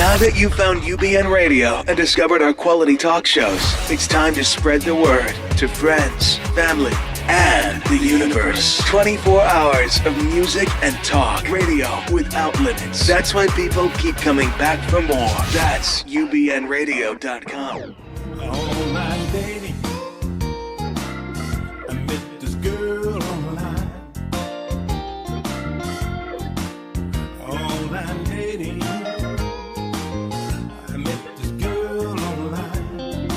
Now that you've found UBN Radio and discovered our quality talk shows, it's time to spread the word to friends, family, and the universe. 24 hours of music and talk. Radio without limits. That's why people keep coming back for more. That's UBNradio.com. Online dating. I met this girl online. Online dating. I met this girl online.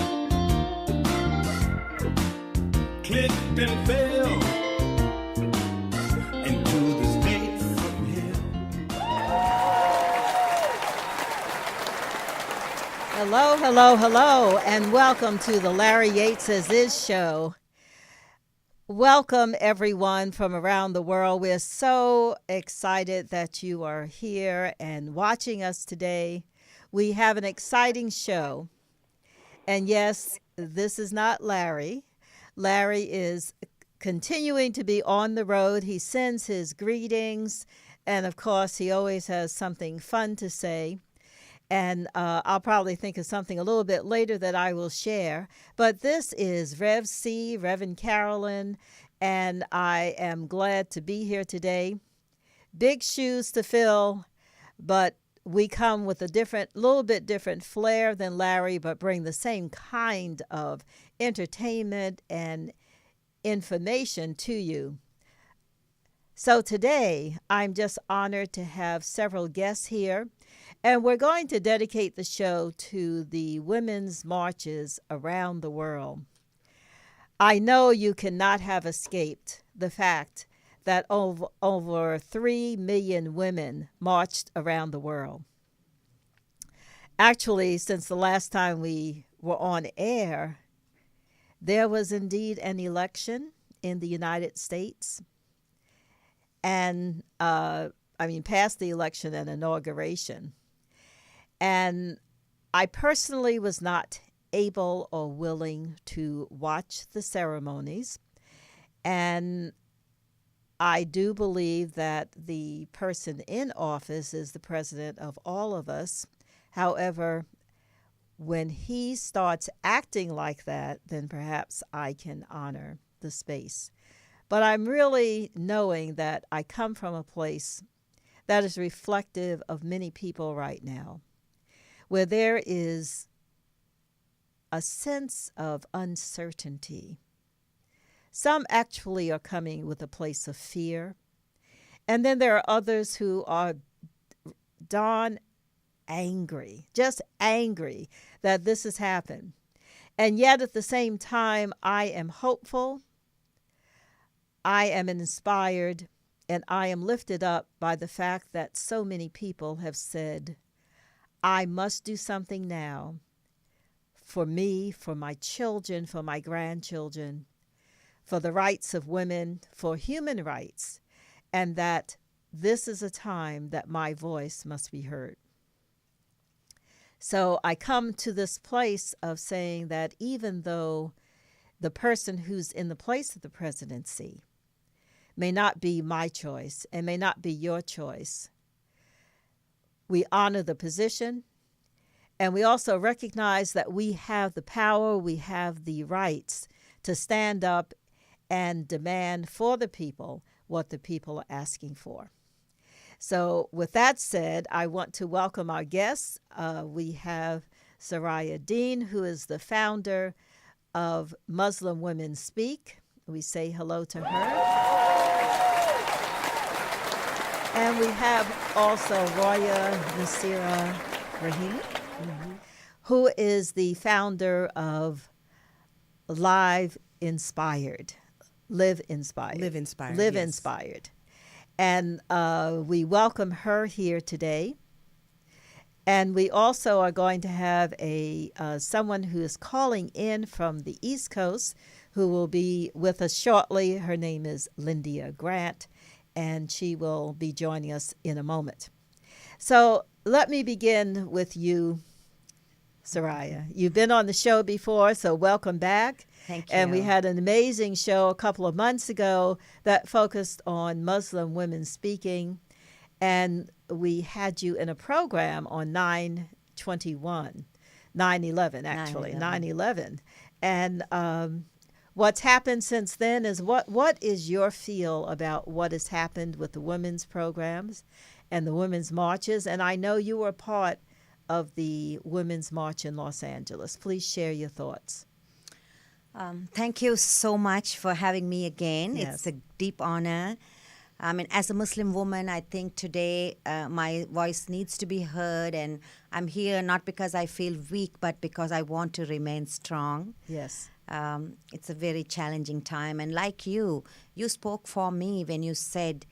Clicked and fell into this date from hell. Hello, hello, hello, and welcome to the Larry Yates As Is show. Welcome, everyone from around the world. We're so excited that you are here and watching us today. We have an exciting show. And yes, this is not Larry. Larry is continuing to be on the road. He sends his greetings, and of course, he always has something fun to say. And I'll probably think of something a little bit later that I will share. But this is Rev C, Reverend Carolyn, and I am glad to be here today. Big shoes to fill, but we come with a little bit different flair than Larry, but bring the same kind of entertainment and information to you. So today, I'm just honored to have several guests here. And we're going to dedicate the show to the women's marches around the world. I know you cannot have escaped the fact that over 3 million women marched around the world. Actually, since the last time we were on air, there was indeed an election in the United States. And, past the election and inauguration. And I personally was not able or willing to watch the ceremonies. And I do believe that the person in office is the president of all of us. However, when he starts acting like that, then perhaps I can honor the space. But I'm really knowing that I come from a place that is reflective of many people right now, where there is a sense of uncertainty. Some actually are coming with a place of fear. And then there are others who are darn angry, just angry that this has happened. And yet at the same time, I am hopeful, I am inspired, and I am lifted up by the fact that so many people have said, I must do something now for me, for my children, for my grandchildren, for the rights of women, for human rights, and that this is a time that my voice must be heard. So I come to this place of saying that even though the person who's in the place of the presidency may not be my choice and may not be your choice, we honor the position, and we also recognize that we have the power, we have the rights to stand up and demand for the people what the people are asking for. So with that said, I want to welcome our guests. We have Soraya Deen, who is the founder of Muslim Women Speak. We say hello to her. And we have also Roya Nassiri-Rahimi, who is the founder of Liv Inspired. Liv Inspired. Liv Inspired. Liv yes. Inspired. And we welcome her here today. And we also are going to have someone who is calling in from the East Coast who will be with us shortly. Her name is Lyndia Grant, and she will be joining us in a moment. So let me begin with you, Soraya. You've been on the show before, so welcome back. Thank you. And we had an amazing show a couple of months ago that focused on Muslim women speaking. And we had you in a program on 9 2021, 9/11 actually, 9/11. 9/11. And what's happened since then is what is your feel about what has happened with the women's programs and the women's marches? And I know you were part of the Women's March in Los Angeles. Please share your thoughts. Thank you so much for having me again. Yes. It's a deep honor. I mean, as a Muslim woman, I think today my voice needs to be heard, and I'm here not because I feel weak, but because I want to remain strong. Yes. It's a very challenging time, and like you spoke for me when you said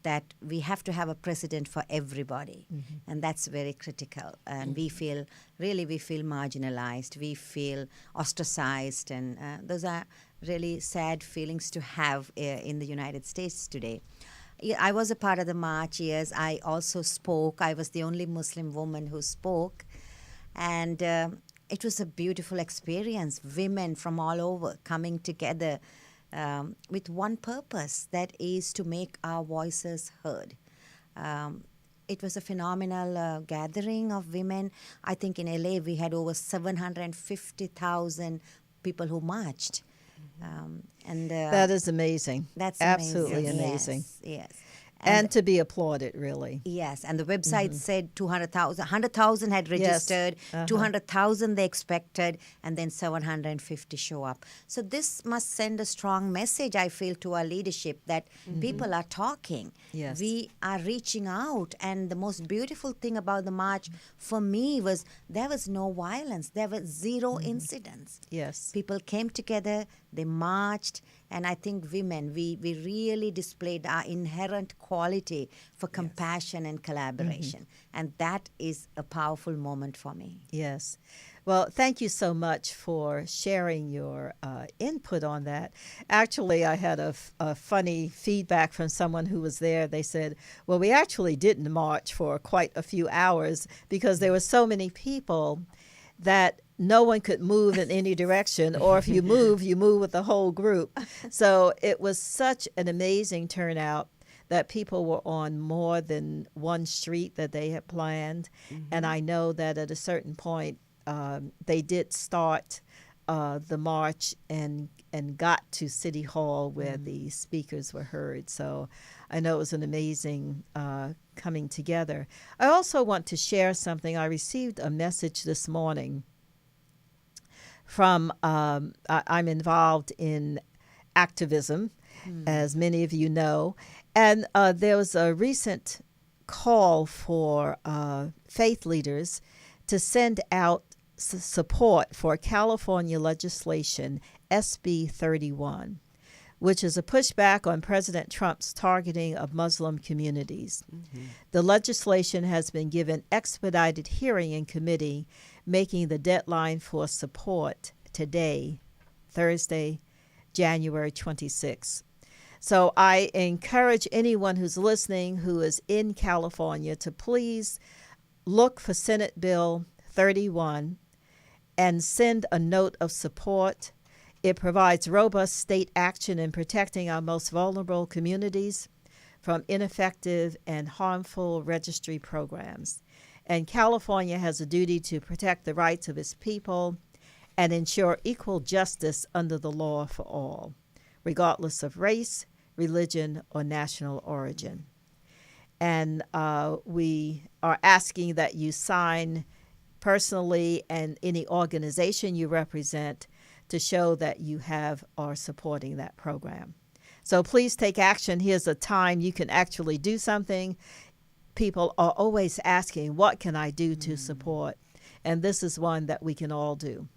that we have to have a president for everybody, and that's very critical. And we feel marginalized, we feel ostracized, and those are really sad feelings to have in the United States today. I was a part of the march, yes. I also spoke. I was the only Muslim woman who spoke, and it was a beautiful experience. Women from all over coming together with one purpose, that is to make our voices heard. It was a phenomenal gathering of women. I think in LA we had over 750,000 people who marched. That is amazing. That's absolutely amazing. amazing. Yes. And to be applauded, really. Yes, and the website said 200,000. 100,000 had registered, 200,000 they expected, and then 750 show up. So this must send a strong message, I feel, to our leadership that people are talking. Yes. We are reaching out, and the most beautiful thing about the march for me was there was no violence. There was zero incidents. Yes. People came together, they marched, and I think women, we really displayed our inherent quality for compassion and collaboration. And that is a powerful moment for me. Yes. Well, thank you so much for sharing your input on that. Actually, I had a funny feedback from someone who was there. They said, well, we actually didn't march for quite a few hours because there were so many people that no one could move in any direction, or if you move with the whole group. So it was such an amazing turnout that people were on more than one street that they had planned. And I know that at a certain point, they did start the march and got to City Hall where the speakers were heard. So I know it was an amazing coming together. I also want to share something. I received a message this morning from, I'm involved in activism, as many of you know, and there was a recent call for faith leaders to send out support for California legislation, SB 31, which is a pushback on President Trump's targeting of Muslim communities. The legislation has been given expedited hearing in committee, making the deadline for support today, Thursday, January 26th. So I encourage anyone who's listening who is in California to please look for Senate Bill 31 and send a note of support. It provides robust state action in protecting our most vulnerable communities from ineffective and harmful registry programs. And California has a duty to protect the rights of its people and ensure equal justice under the law for all, regardless of race, religion, or national origin. And we are asking that you sign personally and any organization you represent to show that you are supporting that program. So please take action. Here's a time you can actually do something. People are always asking, what can I do to support? And this is one that we can all do.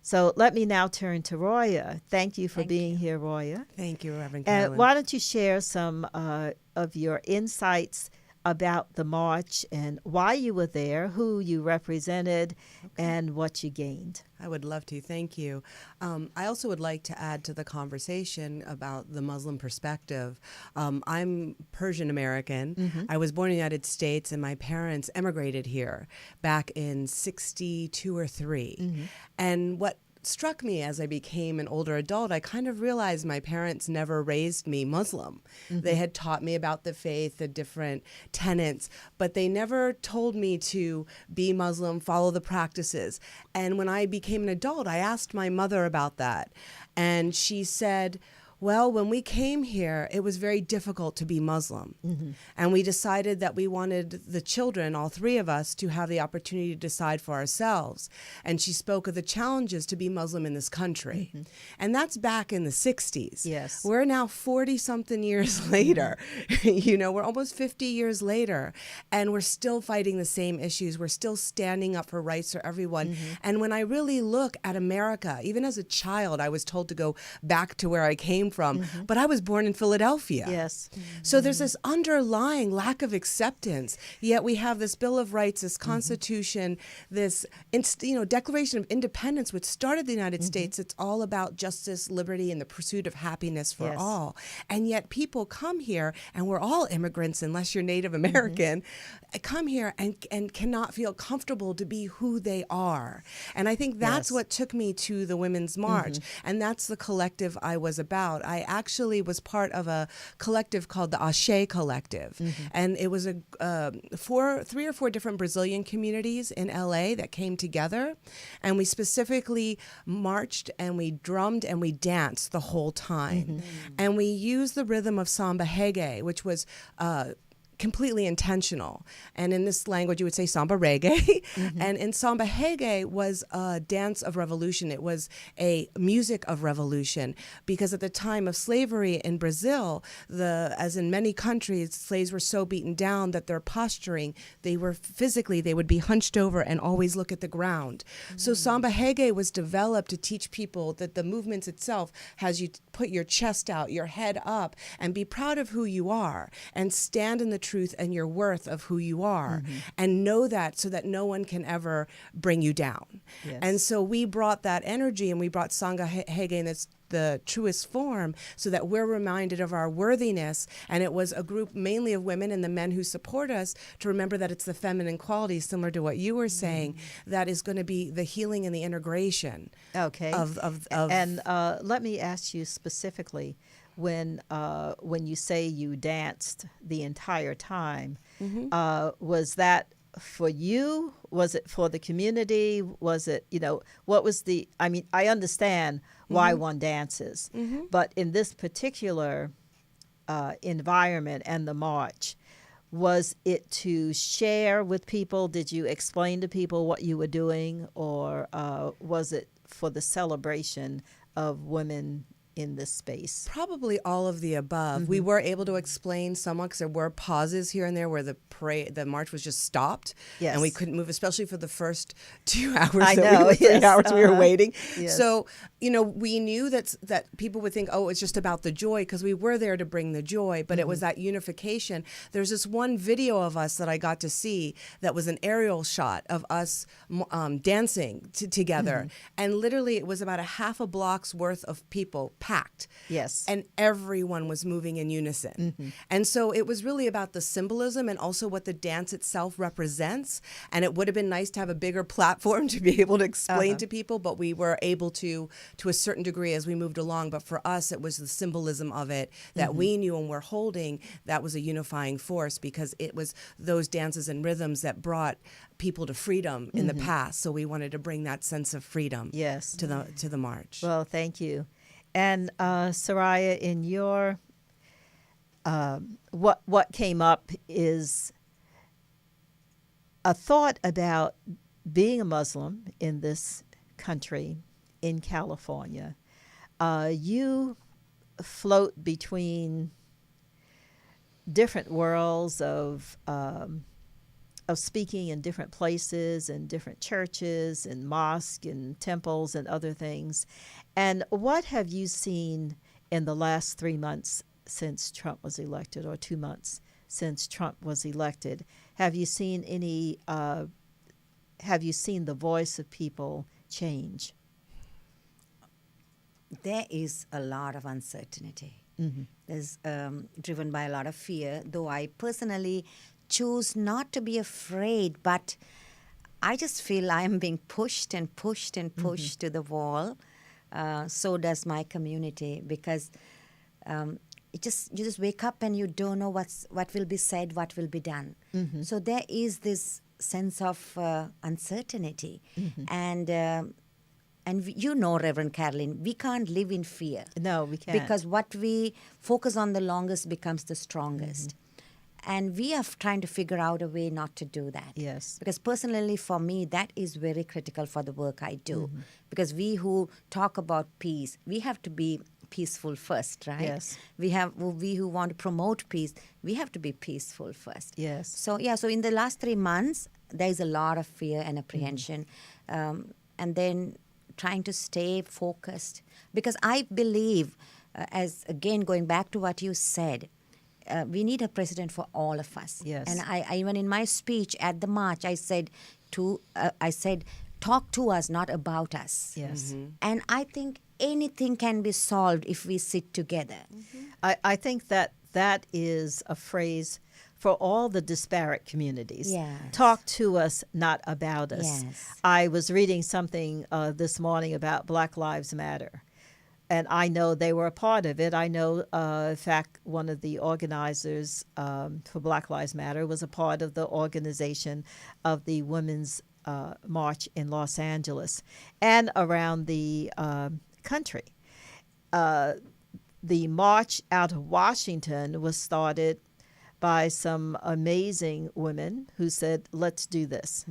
So let me now turn to Roya. Thank you for being here, Roya. Thank you, Reverend Carolyn. And why don't you share some of your insights about the march and why you were there, who you represented, and what you gained. I would love to. Thank you. I also would like to add to the conversation about the Muslim perspective. I'm Persian American. I was born in the United States, and my parents emigrated here back in 62 or 3. And what what struck me as I became an older adult, I kind of realized my parents never raised me Muslim. They had taught me about the faith, the different tenets, but they never told me to be Muslim, follow the practices. And when I became an adult, I asked my mother about that. And she said, well, when we came here, it was very difficult to be Muslim. And we decided that we wanted the children, all three of us, to have the opportunity to decide for ourselves. And she spoke of the challenges to be Muslim in this country. And that's back in the 60s. Yes. We're now 40-something years later. You know, we're almost 50 years later. And we're still fighting the same issues. We're still standing up for rights for everyone. And when I really look at America, even as a child, I was told to go back to where I came from, but I was born in Philadelphia. Yes. So there's this underlying lack of acceptance, yet we have this Bill of Rights, this Constitution, this Declaration of Independence, which started the United States. It's all about justice, liberty, and the pursuit of happiness for all. And yet people come here, and we're all immigrants unless you're Native American, come here and cannot feel comfortable to be who they are. And I think that's what took me to the Women's March, and that's the collective I was about. I actually was part of a collective called the Ashe Collective. And it was 3 or 4 different Brazilian communities in LA that came together. And we specifically marched and we drummed and we danced the whole time. And we used the rhythm of samba reggae, which was completely intentional. And in this language, you would say samba reggae. And in samba reggae was a dance of revolution. It was a music of revolution, because at the time of slavery in Brazil, as in many countries, slaves were so beaten down that their posturing, they would be hunched over and always look at the ground. So samba reggae was developed to teach people that the movement itself has you put your chest out, your head up, and be proud of who you are, and stand in the truth and your worth of who you are, and know that, so that no one can ever bring you down. And so we brought that energy, and we brought samba reggae in the truest form, so that we're reminded of our worthiness. And it was a group mainly of women and the men who support us to remember that it's the feminine quality, similar to what you were saying, that is going to be the healing and the integration. Okay. And let me ask you specifically, when you say you danced the entire time, was that for you? Was it for the community? Was it, what was I understand why one dances, but in this particular environment and the march, was it to share with people? Did you explain to people what you were doing, or was it for the celebration of women in this space? Probably all of the above. We were able to explain somewhat, because there were pauses here and there where the march was just stopped, and we couldn't move, especially for the first 2 hours. We were waiting. So, we knew that people would think, oh, it's just about the joy, because we were there to bring the joy, but it was that unification. There's this one video of us that I got to see that was an aerial shot of us dancing together, and literally it was about a half a block's worth of people packed. And everyone was moving in unison. And so it was really about the symbolism and also what the dance itself represents. And it would have been nice to have a bigger platform to be able to explain to people, but we were able to a certain degree as we moved along. But for us, it was the symbolism of it that we knew and were holding that was a unifying force, because it was those dances and rhythms that brought people to freedom in the past. So we wanted to bring that sense of freedom to the march. Well, thank you. And Soraya, in your what came up is a thought about being a Muslim in this country, in California. You float between different worlds of speaking in different places and different churches and mosques and temples and other things. And what have you seen in the last 3 months since Trump was elected, or 2 months since Trump was elected? Have you seen have you seen the voice of people change? There is a lot of uncertainty. There's driven by a lot of fear, though I personally choose not to be afraid, but I just feel I am being pushed and pushed and pushed to the wall. So does my community, because you just wake up and you don't know what will be said, what will be done. So there is this sense of uncertainty, and you know, Reverend Carolyn, we can't live in fear. No, we can't. Because what we focus on the longest becomes the strongest. And we are trying to figure out a way not to do that. Yes. Because personally, for me, that is very critical for the work I do. Because we who talk about peace, we have to be peaceful first, right? Yes. We who want to promote peace, we have to be peaceful first. Yes. So in the last 3 months, there is a lot of fear and apprehension. And then trying to stay focused. Because I believe, as again, going back to what you said, we need a president for all of us. Yes. And I even in my speech at the march, I said, talk to us, not about us. Yes. And I think anything can be solved if we sit together. I think that is a phrase for all the disparate communities. Yes. Talk to us, not about us. Yes. I was reading something this morning about Black Lives Matter, and I know they were a part of it. I know, in fact, one of the organizers for Black Lives Matter was a part of the organization of the Women's March in Los Angeles and around the country. The march out of Washington was started by some amazing women who said, let's do this.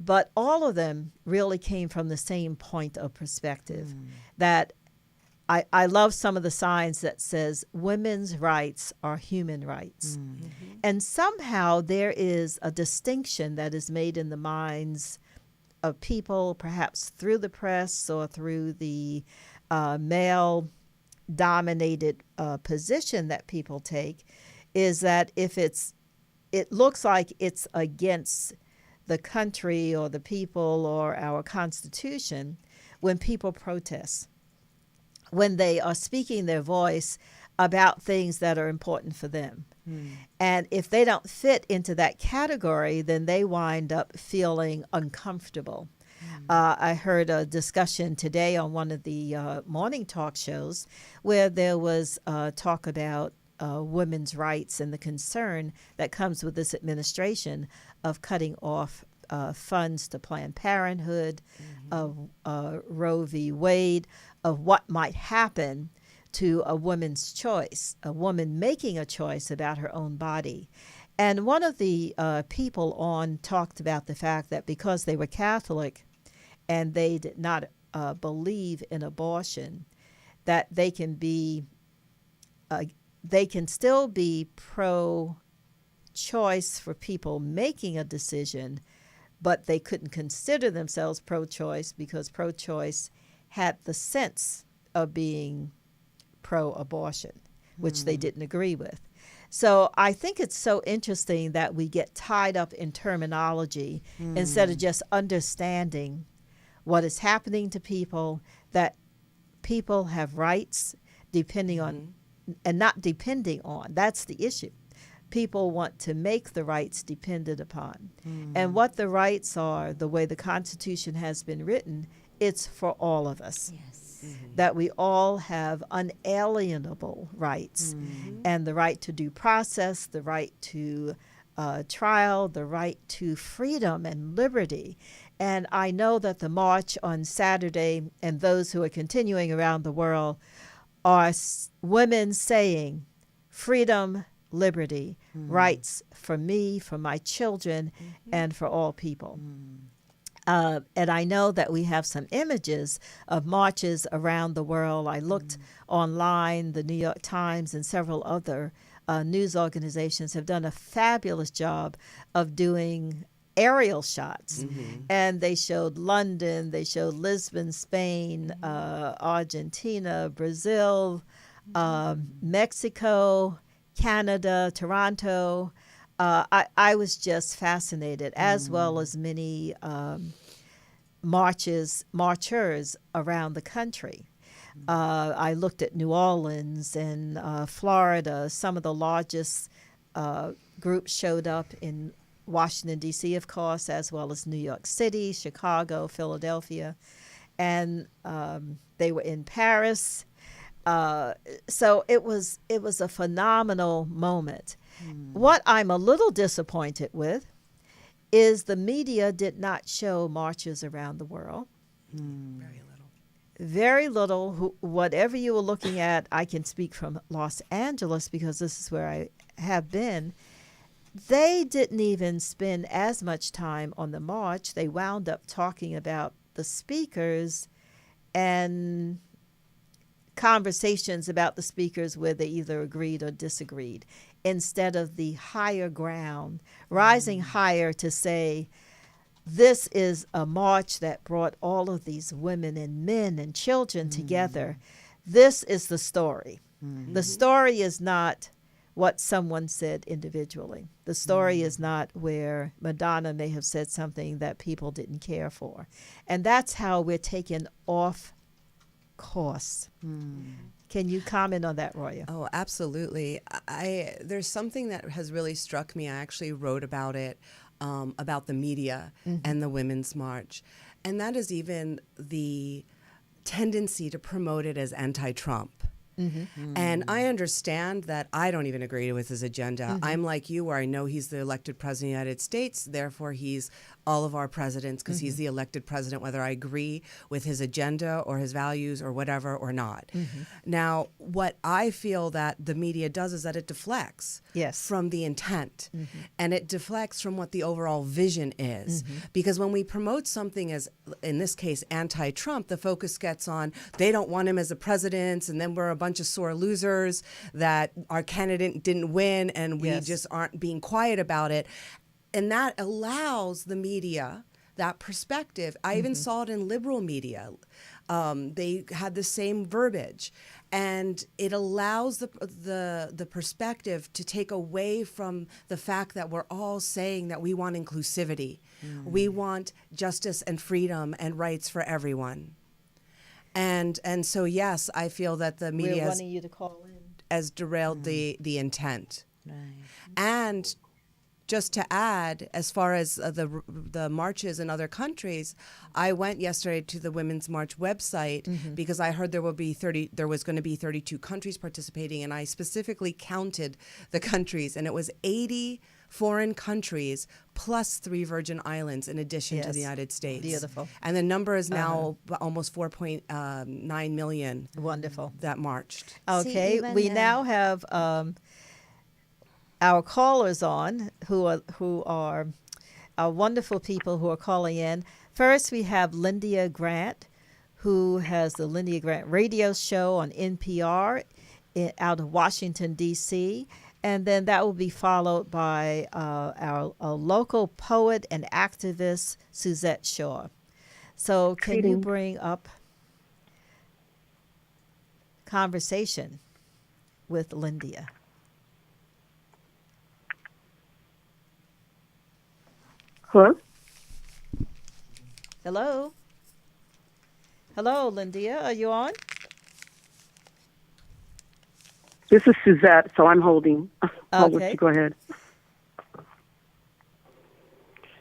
But all of them really came from the same point of perspective, that I love some of the signs that says women's rights are human rights. And somehow there is a distinction that is made in the minds of people, perhaps through the press or through the male-dominated position that people take, is that if it looks like it's against the country or the people or our Constitution when people protest, when they are speaking their voice about things that are important for them. And if they don't fit into that category, then they wind up feeling uncomfortable. I heard a discussion today on one of the morning talk shows where there was talk about women's rights and the concern that comes with this administration of cutting off funds to Planned Parenthood, of Roe v. Wade, of what might happen to a woman's choice, a woman making a choice about her own body. And one of the people on talked about the fact that because they were Catholic and they did not believe in abortion, that they can still be pro-choice for people making a decision, but they couldn't consider themselves pro-choice because pro-choice had the sense of being pro-abortion, which they didn't agree with. So I think it's so interesting that we get tied up in terminology instead of just understanding what is happening to people, that people have rights depending on, and not depending on. That's the issue. People want to make the rights dependent upon. And what the rights are, the way the Constitution has been written, it's for all of us. Yes. That we all have unalienable rights, and the right to due process, the right to trial, the right to freedom and liberty. And I know that the march on Saturday and those who are continuing around the world are women saying freedom, liberty, rights for me, for my children, and for all people. And I know that we have some images of marches around the world. I looked online, the New York Times and several other news organizations have done a fabulous job of doing aerial shots. And they showed London, they showed Lisbon, Spain, Argentina, Brazil, Mexico, Canada, Toronto. I was just fascinated, as well as many marchers around the country. I looked at New Orleans and Florida. Some of the largest groups showed up in Washington, D.C., of course, as well as New York City, Chicago, Philadelphia, and they were in Paris. So it was a phenomenal moment. What I'm a little disappointed with is the media did not show marches around the world. Very little. Very little. Whatever you were looking at, I can speak from Los Angeles because this is where I have been. They didn't even spend as much time on the march. They wound up talking about the speakers and conversations about the speakers where they either agreed or disagreed, instead of the higher ground, rising higher to say, this is a march that brought all of these women and men and children together. This is the story. The story is not what someone said individually. The story is not where Madonna may have said something that people didn't care for. And that's how we're taken off course. Can you comment on that, Roya? Oh, absolutely. There's something that has really struck me. I actually wrote about it, about the media and the Women's March. And that is even the tendency to promote it as anti-Trump. And I understand that I don't even agree with his agenda. I'm like you, where I know he's the elected president of the United States, therefore he's all of our presidents because he's the elected president, whether I agree with his agenda or his values or whatever or not. Now, what I feel that the media does is that it deflects from the intent and it deflects from what the overall vision is. Because when we promote something as, in this case, anti-Trump, the focus gets on they don't want him as a president and then we're a bunch of sore losers that our candidate didn't win and we just aren't being quiet about it. And that allows the media that perspective. I even saw it in liberal media. They had the same verbiage. And it allows the perspective to take away from the fact that we're all saying that we want inclusivity. We want justice and freedom and rights for everyone. And so, yes, I feel that the media wanting you to call in. has derailed the intent. And just to add, as far as the marches in other countries, I went yesterday to the Women's March website because I heard there was going to be 32 countries participating, and I specifically counted the countries, and it was 80 foreign countries plus 3 Virgin Islands in addition to the United States. Beautiful. And the number is now almost 4.9 million. Wonderful. That marched. Okay, we now have our callers on who are wonderful people who are calling in. First, we have Lyndia Grant, who has the Lyndia Grant radio show on NPR out of Washington, D.C., and then that will be followed by our local poet and activist, Suzette Shaw. So can you bring up conversation with Lyndia? Hello? Hello? Hello, Lyndia, are you on? This is Suzette, so I'm holding. I'll let Okay. you go ahead.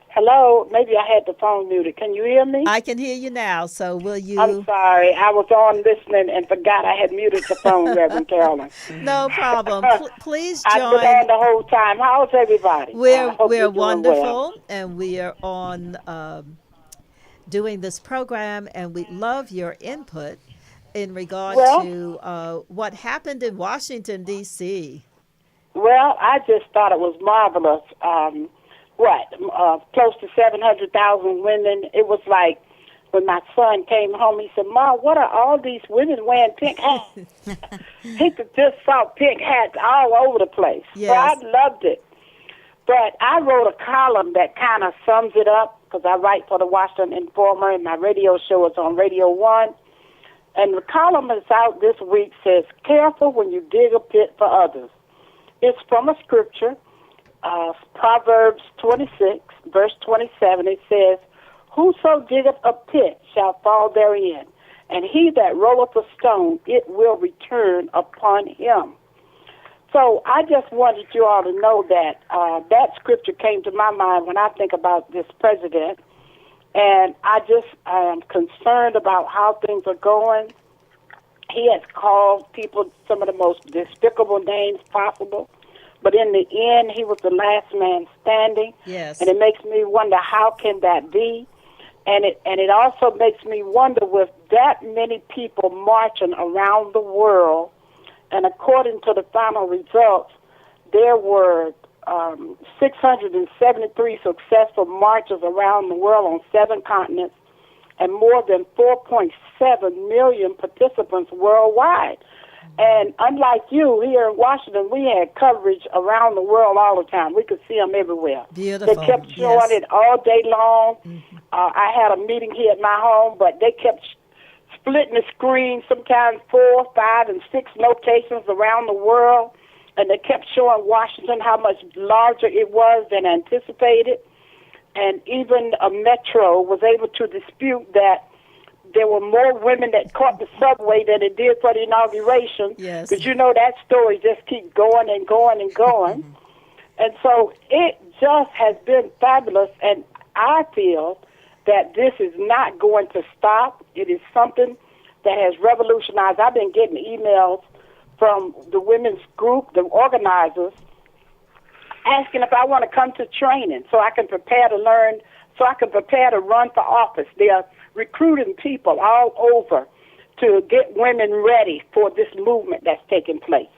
Hello, maybe I had the phone muted. Can you hear me? I can hear you now, so will you... I'm sorry. I was on listening and forgot I had muted the phone, Reverend Carolyn. No problem. Please I've been on join. the whole time. How's everybody? I We're hope you're doing wonderful, well. and we are on doing this program, and we love your input in regard to what happened in Washington, D.C. Well, I just thought it was marvelous. Close to 700,000 women. It was like when my son came home, he said, "Mom, what are all these women wearing pink hats?" He just saw pink hats all over the place. Yes. So I loved it. But I wrote a column that kind of sums it up because I write for the Washington Informer and my radio show is on Radio 1. And the column is out this week, says, "Careful when you dig a pit for others." It's from a scripture, Proverbs 26, verse 27. It says, "Whoso diggeth a pit shall fall therein, and he that rolleth a stone, it will return upon him." So I just wanted you all to know that that scripture came to my mind when I think about this president. And I am concerned about how things are going. He has called people some of the most despicable names possible. But in the end, he was the last man standing. Yes. And it makes me wonder, how can that be? And it also makes me wonder, with that many people marching around the world, and according to the final results, there were 673 successful marches around the world on 7 continents, and more than 4.7 million participants worldwide. And unlike you, here in Washington, we had coverage around the world all the time. We could see them everywhere. Beautiful. They kept showing it all day long. I had a meeting here at my home, but they kept splitting the screen, sometimes 4, 5, and 6 locations around the world. And they kept showing Washington how much larger it was than anticipated. And even a Metro was able to dispute that there were more women that caught the subway than it did for the inauguration. Yes. Because you know that story just keeps going and going and going. And so it just has been fabulous. And I feel that this is not going to stop. It is something that has revolutionized. I've been getting emails from the women's group, the organizers, asking if I want to come to training so I can prepare to learn, so I can prepare to run for office. They are recruiting people all over to get women ready for this movement that's taking place.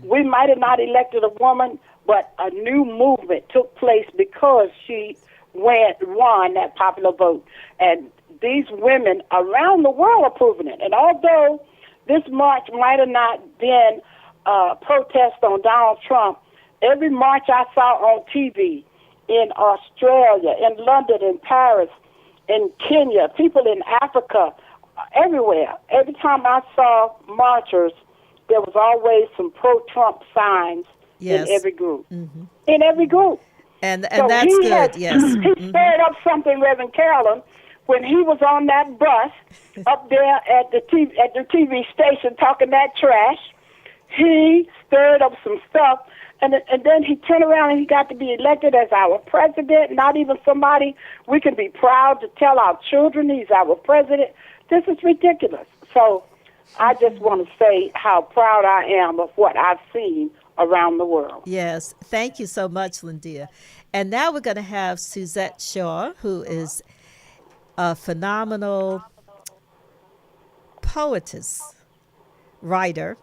We might have not elected a woman, but a new movement took place because she won that popular vote. And these women around the world are proving it. And although this march might have not been a protest on Donald Trump, every march I saw on TV in Australia, in London, in Paris, in Kenya, people in Africa, everywhere. Every time I saw marchers, there was always some pro-Trump signs in every group. In every group. And So that's he good, had- yes. He stirred up something, Reverend Carolyn, when he was on that bus up there at the TV station talking that trash. He stirred up some stuff, and then he turned around and he got to be elected as our president, not even somebody we can be proud to tell our children he's our president. This is ridiculous. So I just want to say how proud I am of what I've seen around the world. Yes, thank you so much, Lyndia. And now we're going to have Suzette Shaw, who is a phenomenal poetess, writer,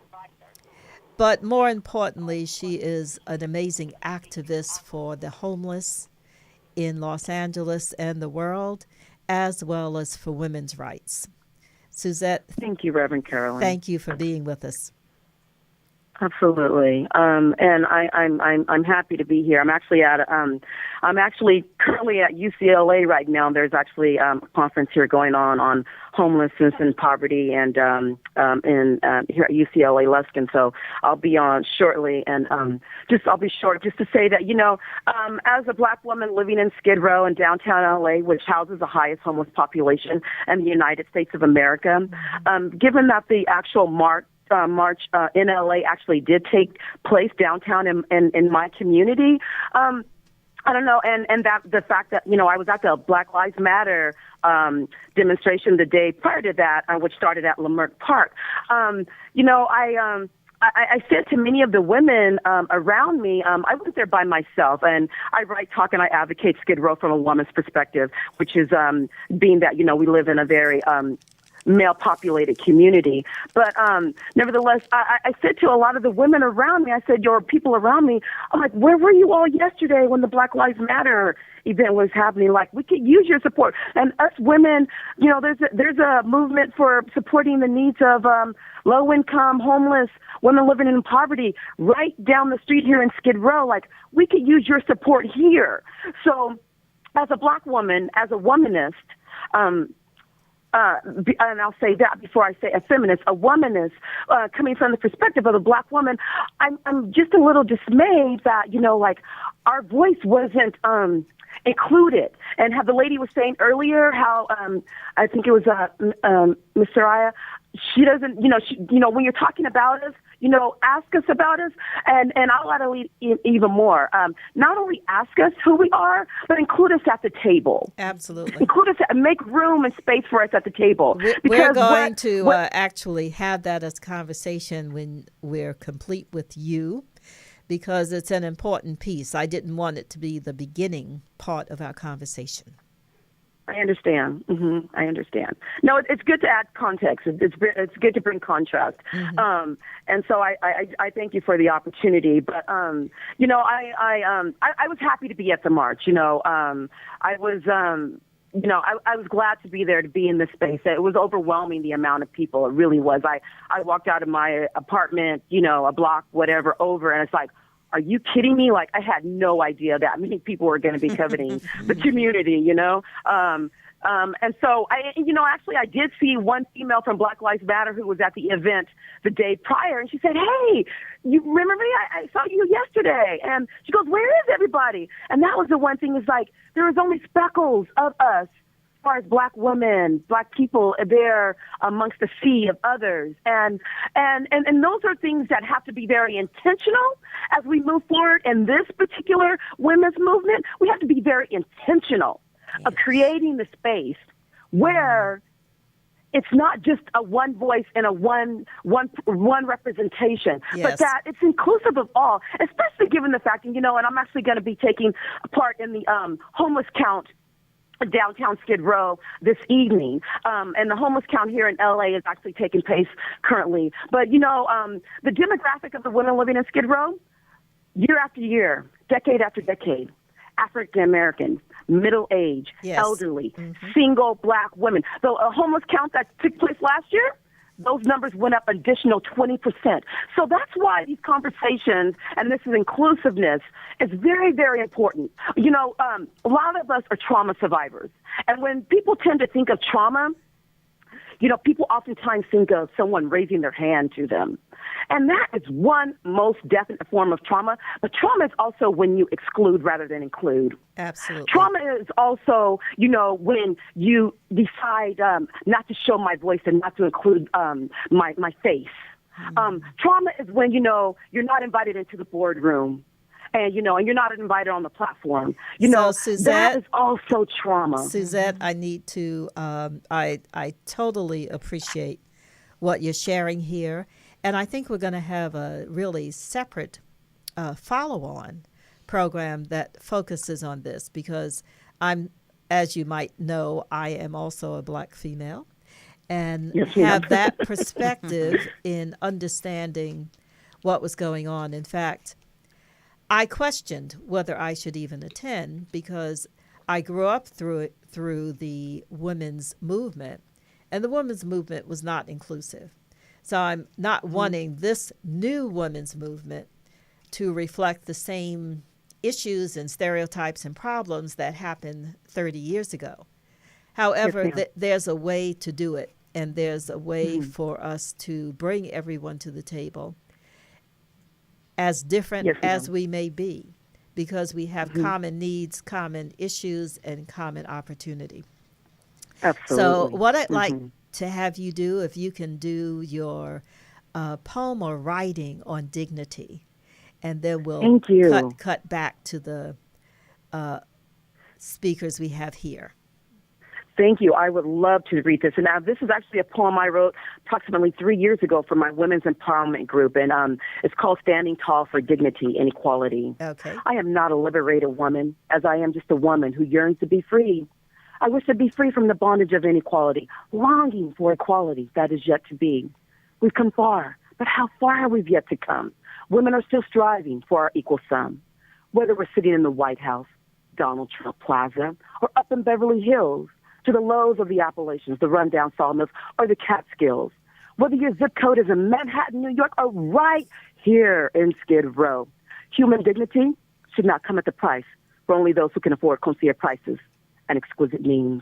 but more importantly, she is an amazing activist for the homeless in Los Angeles and the world, as well as for women's rights. Suzette, Thank you, Reverend Carolyn. thank you for being with us. Absolutely, and I'm happy to be here. I'm actually currently at UCLA right now. There's actually a conference here going on homelessness and poverty, and in here at UCLA Luskin. So I'll be on shortly, and I'll be short just to say that as a Black woman living in Skid Row in downtown LA, which houses the highest homeless population in the United States of America, given that the actual march in LA actually did take place downtown in my community. I don't know, and that the fact that I was at the Black Lives Matter demonstration the day prior to that, which started at Leimert Park. I said to many of the women around me, I went there by myself, and I write, talk, and I advocate Skid Row from a woman's perspective, which is being that we live in a very male-populated community. But nevertheless, I said to a lot of the women around me, I said, your people around me, I'm like, where were you all yesterday when the Black Lives Matter event was happening? Like, we could use your support. And us women, there's a movement for supporting the needs of low-income, homeless women living in poverty right down the street here in Skid Row. Like, we could use your support here. So as a Black woman, as a womanist, and I'll say that before I say a feminist, a womanist, coming from the perspective of a Black woman, I'm just a little dismayed that, our voice wasn't included. And how the lady was saying earlier, how I think it was Miss Soraya, she doesn't, when you're talking about us, ask us about us, and I'll add even more. Not only ask us who we are, but include us at the table. Absolutely. Include us, make room and space for us at the table. We're going to actually have that as a conversation when we're complete with you, because it's an important piece. I didn't want it to be the beginning part of our conversation. I understand. I understand. No, it's good to add context. It's good to bring contrast. And so I thank you for the opportunity. But I was happy to be at the march. I was glad to be there, to be in this space. It was overwhelming, the amount of people. It really was. I walked out of my apartment, a block, whatever, over, and it's like, are you kidding me? Like, I had no idea that many people were going to be coveting the community, And so I did see one female from Black Lives Matter who was at the event the day prior, and she said, hey, you remember me? I saw you yesterday. And she goes, where is everybody? And that was the one thing, is like, there was only speckles of us, as far as Black women, Black people there amongst the sea of others. And those are things that have to be very intentional as we move forward in this particular women's movement. We have to be very intentional of creating the space where it's not just a one voice and a one representation, but that it's inclusive of all, especially given the fact, and I'm actually going to be taking part in the homeless count downtown Skid Row this evening. And the homeless count here in LA is actually taking place currently. But, the demographic of the women living in Skid Row, year after year, decade after decade, African American, middle age, elderly, single Black women. The homeless count that took place last year, those numbers went up additional 20%. So that's why these conversations, and this is inclusiveness, is very, very important. A lot of us are trauma survivors. And when people tend to think of trauma, people oftentimes think of someone raising their hand to them. And that is one most definite form of trauma. But trauma is also when you exclude rather than include. Absolutely. Trauma is also, when you decide not to show my voice and not to include my face. Trauma is when, you're not invited into the boardroom. And, and you're not invited on the platform. So, Suzette, that is also trauma. Suzette, I need to, I totally appreciate what you're sharing here. And I think we're going to have a really separate follow-on program that focuses on this, because as you might know, I am also a Black female and have that perspective in understanding what was going on. In fact, I questioned whether I should even attend, because I grew up through the women's movement, and the women's movement was not inclusive. So I'm not wanting this new women's movement to reflect the same issues and stereotypes and problems that happened 30 years ago. However, there's a way to do it, and there's a way for us to bring everyone to the table, as different as we may be, because we have common needs, common issues, and common opportunity. Absolutely. So what I'd like to have you do, if you can do your poem or writing on dignity, and then we'll cut back to the speakers we have here. Thank you. I would love to read this. And now this is actually a poem I wrote approximately 3 years ago for my women's empowerment group, and it's called Standing Tall for Dignity and Equality. Okay. I am not a liberated woman, as I am just a woman who yearns to be free. I wish to be free from the bondage of inequality, longing for equality that is yet to be. We've come far, but how far have we yet to come? Women are still striving for our equal sum. Whether we're sitting in the White House, Donald Trump Plaza, or up in Beverly Hills, to the lows of the Appalachians, the rundown sawmills, or the Catskills. Whether your zip code is in Manhattan, New York, or right here in Skid Row. Human dignity should not come at the price for only those who can afford concierge prices and exquisite means.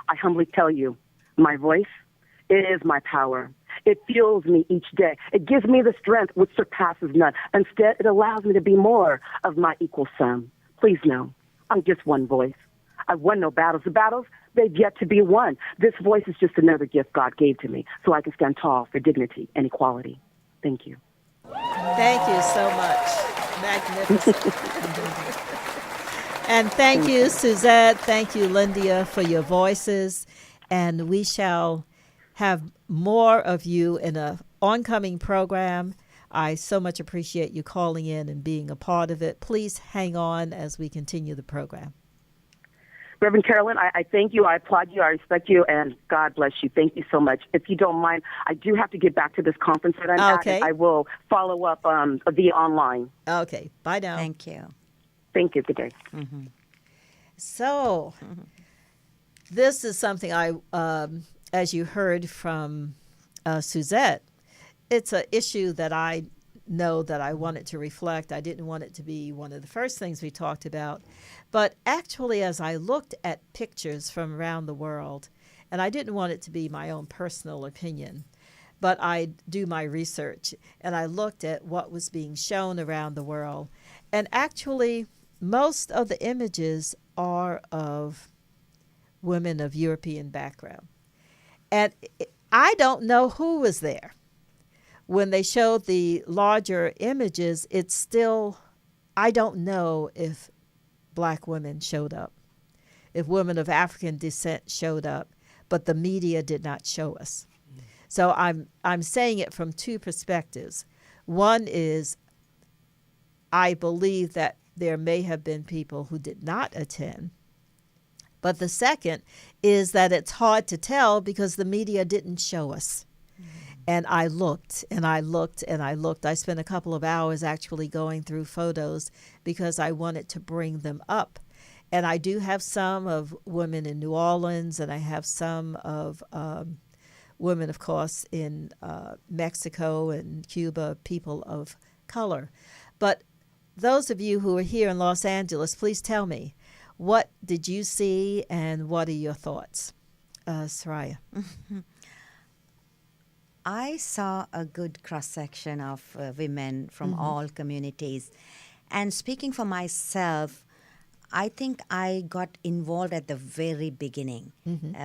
I humbly tell you, my voice is my power. It fuels me each day. It gives me the strength which surpasses none. Instead, it allows me to be more of my equal sum. Please know, I'm just one voice. I've won no battles. The battles, they've yet to be won. This voice is just another gift God gave to me so I can stand tall for dignity and equality. Thank you. Thank you so much. Magnificent. And thank you, Suzette. Thank you, Lyndia, for your voices. And we shall have more of you in a oncoming program. I so much appreciate you calling in and being a part of it. Please hang on as we continue the program. Reverend Carolyn, I thank you, I applaud you, I respect you, and God bless you. Thank you so much. If you don't mind, I do have to get back to this conference that I'm at. And I will follow up via online. Okay. Bye now. Thank you. Thank you. Good day. So, this is something I, as you heard from Suzette, it's an issue that I know that I wanted to reflect. I didn't want it to be one of the first things we talked about. But actually, as I looked at pictures from around the world, and I didn't want it to be my own personal opinion, but I do my research, and I looked at what was being shown around the world. And actually, most of the images are of women of European background. And I don't know who was there. When they showed the larger images, it's still, I don't know if Black women showed up, if women of African descent showed up, but the media did not show us. So I'm saying it from two perspectives. One is I believe that there may have been people who did not attend. But the second is that it's hard to tell because the media didn't show us. And I looked and I looked and I looked. I spent a couple of hours actually going through photos because I wanted to bring them up. And I do have some of women in New Orleans, and I have some of women, of course, in Mexico and Cuba, people of color. But those of you who are here in Los Angeles, please tell me, what did you see and what are your thoughts? Soraya. I saw a good cross-section of women from all communities. And speaking for myself, I think I got involved at the very beginning.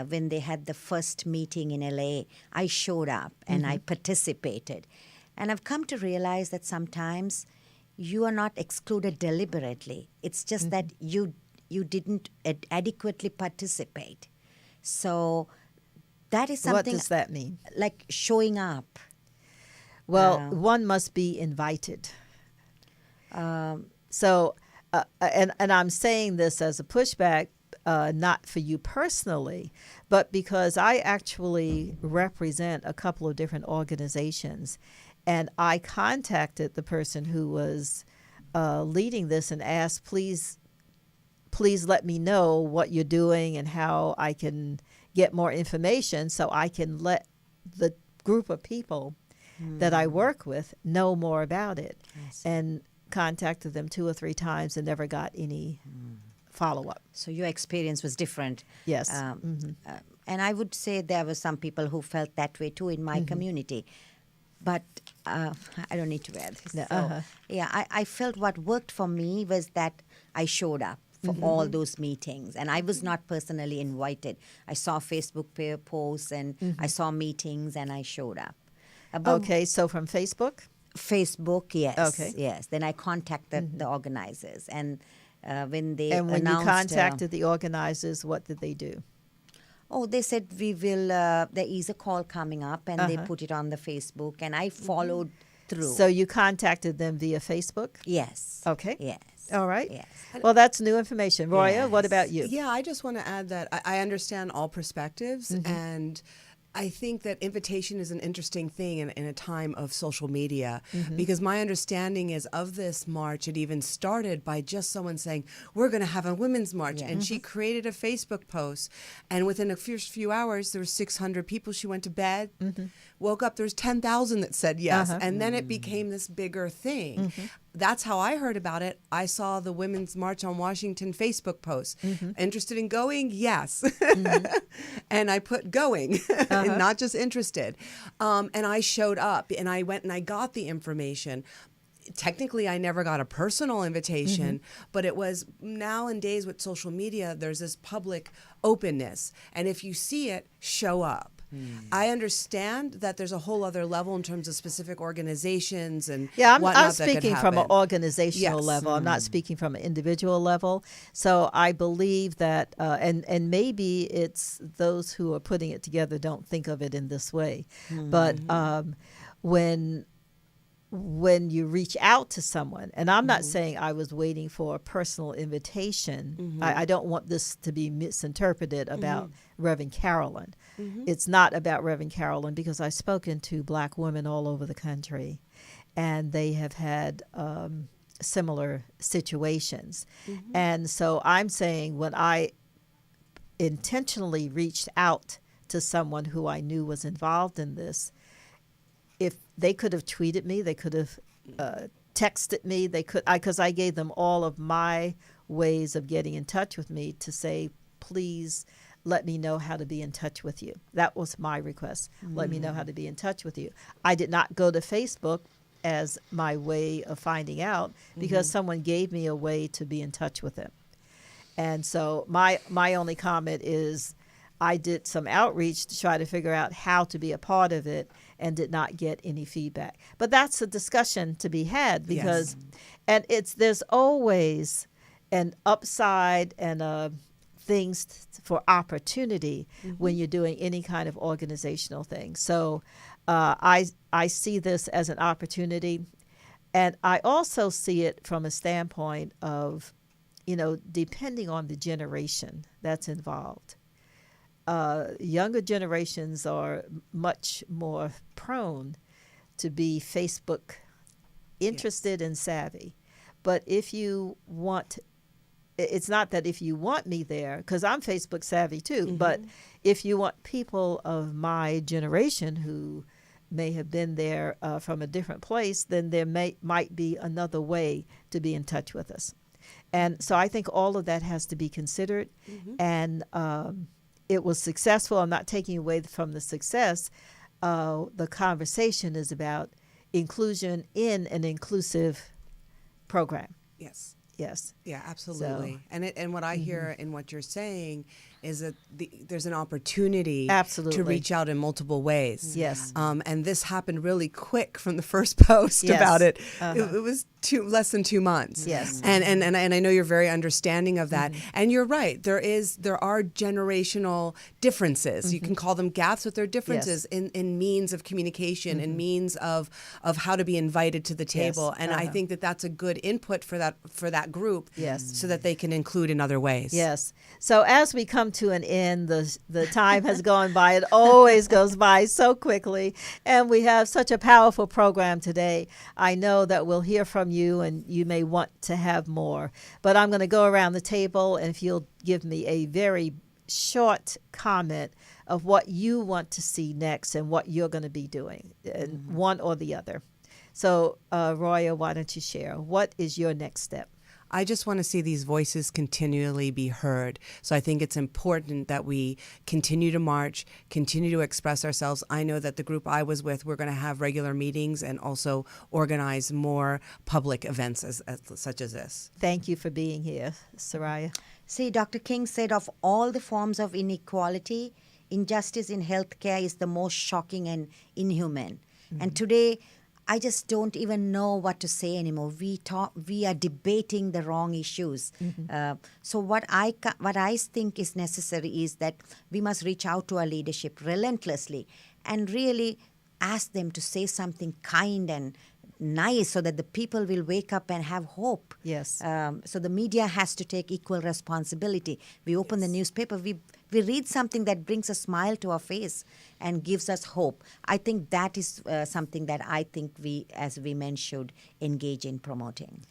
When they had the first meeting in LA, I showed up and I participated. And I've come to realize that sometimes you are not excluded deliberately. It's just that you didn't adequately participate. So that is something. What does that mean? Like showing up. Well, one must be invited. And I'm saying this as a pushback, not for you personally, but because I actually represent a couple of different organizations. And I contacted the person who was leading this and asked, please let me know what you're doing and how I can get more information so I can let the group of people that I work with know more about it. And contacted them 2 or 3 times and never got any follow-up. So your experience was different. Yes. And I would say there were some people who felt that way too in my community. But I don't need to wear this. No, So, yeah, I felt what worked for me was that I showed up for all those meetings. And I was not personally invited. I saw Facebook posts and I saw meetings and I showed up. Okay, so from Facebook? Facebook, yes. Okay. Yes. Then I contacted the organizers. And when they And when you announced, contacted the organizers, what did they do? Oh, they said we will, there is a call coming up, and they put it on the Facebook, and I followed through. So you contacted them via Facebook? Yes. Okay. Yes. All right. Yes. Well, that's new information. Roya, what about you? Yeah, I just want to add that I understand all perspectives, and I think that invitation is an interesting thing in a time of social media, because my understanding is of this march, it even started by just someone saying, we're going to have a women's march. And she created a Facebook post. And within a few hours, there were 600 people. She went to bed, woke up, there was 10,000 that said yes. And then it became this bigger thing. That's how I heard about it. I saw the Women's March on Washington Facebook post. Interested in going? Yes. And I put going, and not just interested. And I showed up, and I went and I got the information. Technically, I never got a personal invitation, but it was nowadays with social media, there's this public openness. And if you see it, show up. I understand that there's a whole other level in terms of specific organizations and Yeah, I'm whatnot that could speaking from an happen. organizational Yes. level. I'm not speaking from an individual level. So I believe that, and maybe it's those who are putting it together don't think of it in this way. But when you reach out to someone, and I'm not saying I was waiting for a personal invitation. I don't want this to be misinterpreted about Reverend Carolyn. It's not about Reverend Carolyn, because I've spoken to Black women all over the country, and they have had similar situations. And so I'm saying, when I intentionally reached out to someone who I knew was involved in this, if they could have tweeted me, they could have texted me, because I gave them all of my ways of getting in touch with me to say, please let me know how to be in touch with you. That was my request. Let me know how to be in touch with you. I did not go to Facebook as my way of finding out, because someone gave me a way to be in touch with them. And so my only comment is, I did some outreach to try to figure out how to be a part of it, and did not get any feedback. But that's a discussion to be had, because, and there's always an upside and things for opportunity when you're doing any kind of organizational thing. So I see this as an opportunity, and I also see it from a standpoint of, depending on the generation that's involved. Younger generations are much more prone to be Facebook interested and savvy. But if you want, it's not that if you want me there, because I'm Facebook savvy too, but if you want people of my generation who may have been there from a different place, then there might be another way to be in touch with us. And so I think all of that has to be considered. And it was successful. I'm not taking away from the success. The conversation is about inclusion in an inclusive program. Yes. Yes. Yeah, absolutely. So, And what I hear in what you're saying is that there's an opportunity Absolutely. to reach out in multiple ways. Yes. And this happened really quick from the first post Yes. about it. It was less than 2 months. Yes. And I know you're very understanding of that. And you're right. There are generational differences. You can call them gaps, but there are differences in means of communication and means of how to be invited to the table. And I think that that's a good input for that group. Yes. So that they can include in other ways. Yes. So as we come to an end, the time has gone by. It always goes by so quickly. And we have such a powerful program today. I know that we'll hear from you, and you may want to have more. But I'm going to go around the table, and if you'll give me a very short comment of what you want to see next and what you're going to be doing, one or the other. So, Roya, why don't you share? What is your next step? I just want to see these voices continually be heard. So I think it's important that we continue to march, continue to express ourselves. I know that the group I was with, we're going to have regular meetings and also organize more public events such as this. Thank you for being here, Soraya. See, Dr. King said of all the forms of inequality, injustice in healthcare is the most shocking and inhuman. And today, I just don't even know what to say anymore. We are debating the wrong issues. So what I think is necessary is that we must reach out to our leadership relentlessly and really ask them to say something kind and nice so that the people will wake up and have hope. Yes. So the media has to take equal responsibility. We open the newspaper, we read something that brings a smile to our face and gives us hope. I think that is something that I think we as women should engage in promoting.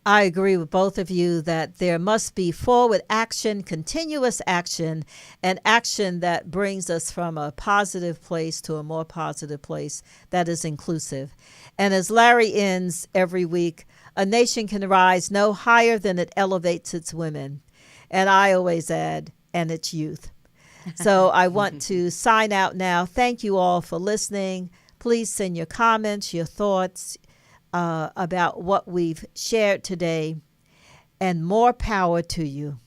I agree with both of you that there must be forward action, continuous action, and action that brings us from a positive place to a more positive place that is inclusive. And as Larry ends every week, a nation can rise no higher than it elevates its women. And I always add, and its youth. So I want to sign out now. Thank you all for listening. Please send your comments, your thoughts, about what we've shared today, and more power to you.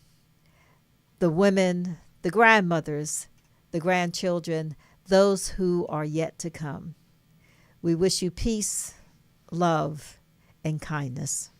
The women, the grandmothers, the grandchildren, those who are yet to come. We wish you peace, love, and kindness.